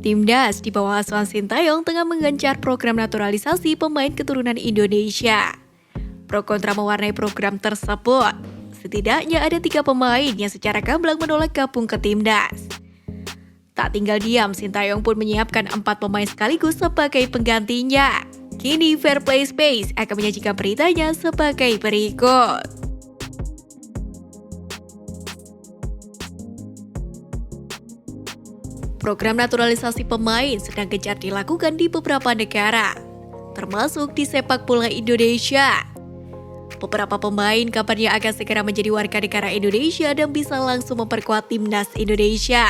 Timnas di bawah asuhan Sintayong tengah menggencar program naturalisasi pemain keturunan Indonesia. Pro kontra mewarnai program tersebut. Setidaknya ada 3 pemain yang secara gamblang menolak gabung ke Timnas. Tak tinggal diam, Sintayong pun menyiapkan 4 pemain sekaligus sebagai penggantinya. Kini Fair Play Space akan menyajikan beritanya sebagai berikut. Program naturalisasi pemain sedang gencar dilakukan di beberapa negara, termasuk di sepak bola Indonesia. Beberapa pemain kabarnya akan segera menjadi warga negara Indonesia dan bisa langsung memperkuat timnas Indonesia.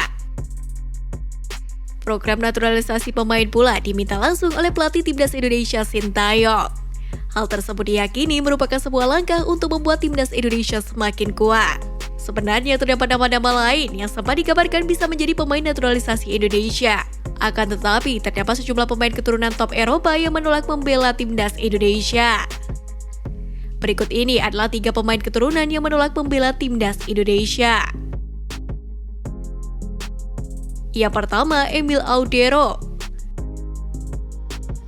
Program naturalisasi pemain pula diminta langsung oleh pelatih timnas Indonesia Sintayong. Hal tersebut diyakini merupakan sebuah langkah untuk membuat timnas Indonesia semakin kuat. Sebenarnya terdapat nama-nama lain yang sempat dikabarkan bisa menjadi pemain naturalisasi Indonesia. Akan tetapi, terdapat sejumlah pemain keturunan top Eropa yang menolak membela timnas Indonesia. Berikut ini adalah 3 pemain keturunan yang menolak membela timnas Indonesia. Yang pertama, Emil Audero.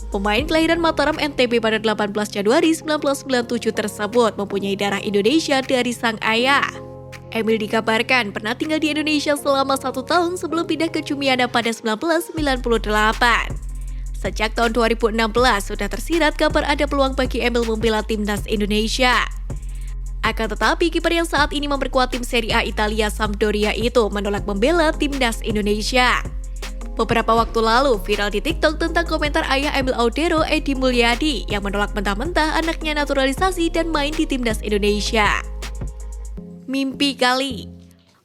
Pemain kelahiran Mataram, NTB pada 18 Januari 1997 tersebut mempunyai darah Indonesia dari sang ayah. Emil dikabarkan pernah tinggal di Indonesia selama 1 tahun sebelum pindah ke Jumiana pada 1998. Sejak tahun 2016 sudah tersirat kabar ada peluang bagi Emil membela timnas Indonesia. Akan tetapi kiper yang saat ini memperkuat tim Serie A Italia Sampdoria itu menolak membela timnas Indonesia. Beberapa waktu lalu viral di TikTok tentang komentar ayah Emil Audero, Edi Mulyadi, yang menolak mentah-mentah anaknya naturalisasi dan main di timnas Indonesia. Mimpi kali,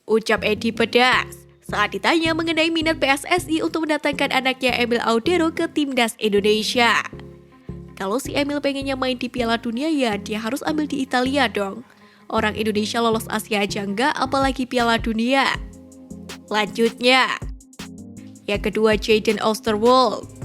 ucap Edi pedas saat ditanya mengenai minat PSSI untuk mendatangkan anaknya Emil Audero ke timnas Indonesia. Kalau si Emil pengennya main di Piala Dunia ya dia harus ambil di Italia dong. Orang Indonesia lolos Asia aja enggak, apalagi Piala Dunia. Lanjutnya, yang kedua Jayden Oosterwolde.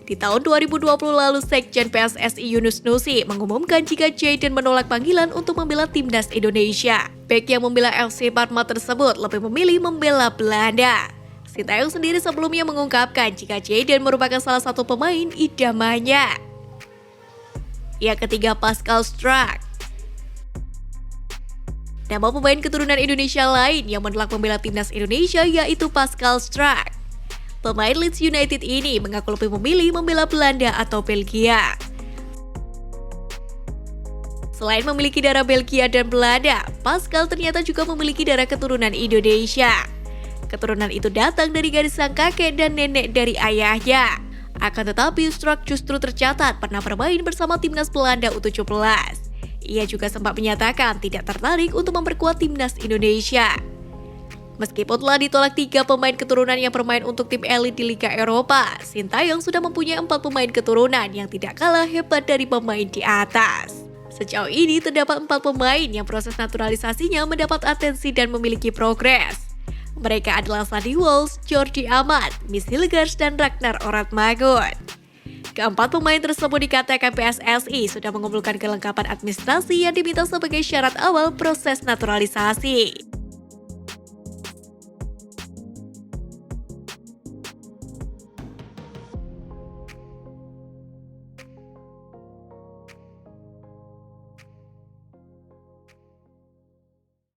Di tahun 2020 lalu, Sekjen PSSI Yunus Nusi mengumumkan jika Jayden menolak panggilan untuk membela timnas Indonesia. Bek yang membela FC Parma tersebut lebih memilih membela Belanda. Sintayong sendiri sebelumnya mengungkapkan jika Jayden merupakan salah satu pemain idamannya. Yang ketiga, Pascal Struijk. Nama pemain keturunan Indonesia lain yang menolak membela timnas Indonesia yaitu Pascal Struijk. Pemain Leeds United ini mengaku lebih memilih membela Belanda atau Belgia. Selain memiliki darah Belgia dan Belanda, Pascal ternyata juga memiliki darah keturunan Indonesia. Keturunan itu datang dari garis sang kakek dan nenek dari ayahnya. Akan tetapi Struijk justru tercatat pernah bermain bersama timnas Belanda U17. Ia juga sempat menyatakan tidak tertarik untuk memperkuat timnas Indonesia. Meskipun telah ditolak 3 pemain keturunan yang bermain untuk tim elit di Liga Eropa, Sintayong sudah mempunyai 4 pemain keturunan yang tidak kalah hebat dari pemain di atas. Sejauh ini terdapat 4 pemain yang proses naturalisasinya mendapat atensi dan memiliki progres. Mereka adalah Sandi Walsh, Jordi Amat, Miss Hilgers, dan Ragnar Oratmagun. Keempat pemain tersebut dikatakan PSSI sudah mengumpulkan kelengkapan administrasi yang diminta sebagai syarat awal proses naturalisasi.